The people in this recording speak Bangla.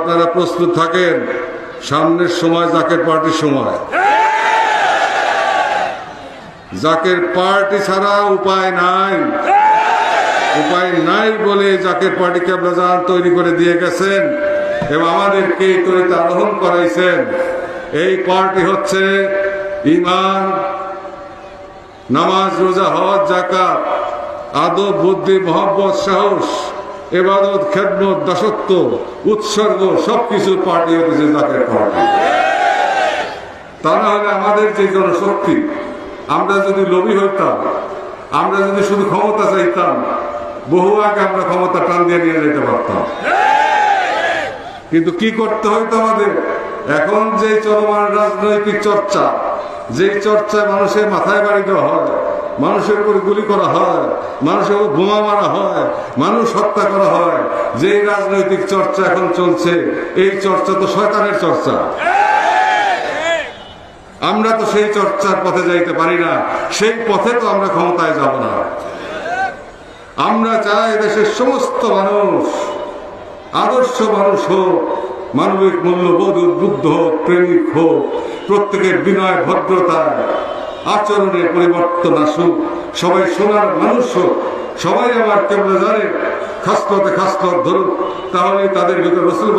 আপনারা প্রস্তুত থাকেন, সামনের সময় জাকের পার্টির সময়। জাকের পার্টি ছাড়া উপায় নাই, উপায় নাই বলে জাকের পার্টিকে আপনারা তৈরি করে দিয়ে গেছেন এবং আমাদেরকে তৈরিতে আরোহণ করাইছেন। এই পার্টি হচ্ছে ঈমান, নামাজ, রোজা, হজ, যাকাত, আদব, বুদ্ধি, মহব্বত, সাহস, ইবাদত, খেদমত, দাসত্ব, উৎসর্গ সবকিছুর পার্টি হচ্ছে জাকের পার্টি। তা না হলে আমাদের যে জনশক্তি, আমরা যদি লোভী হইতাম, আমরা যদি শুধু ক্ষমতা চাইতাম, বহু আগে আমরা ক্ষমতা টান দিয়ে নিয়ে যেতে পারতাম। কিন্তু কি করতে হইতো আমাদের? এখন যে চলমান রাজনৈতিক চর্চা, যে চর্চায় মানুষের মাথায় বাড়ি দেওয়া হয়, মানুষের উপর গুলি করা হয়, মানুষের উপর বোমা মারা হয়, মানুষ হত্যা করা হয়, যে রাজনৈতিক চর্চা এখন চলছে, এই চর্চা তো শয়তানের চর্চা। আমরা তো সেই চর্চার পথে যাইতে পারি না, সেই পথে তো আমরা ক্ষমতায় যাব না। আমরা চাই দেশের সমস্ত মানুষ আদর্শ মানুষ হোক, মানবিক মূল্যবোধ উদ্বুদ্ধ হোক, প্রেমিক হোক, প্রত্যেকের বিনয় ভদ্রতায় আচরণে পরিবর্তন আসুক, সবাই সোনার মানুষ হোক, সবাই আমার কেবল জানে খাসলতে খাসলত ধরুক, তাহলে তাদের ভিতরে রাসূল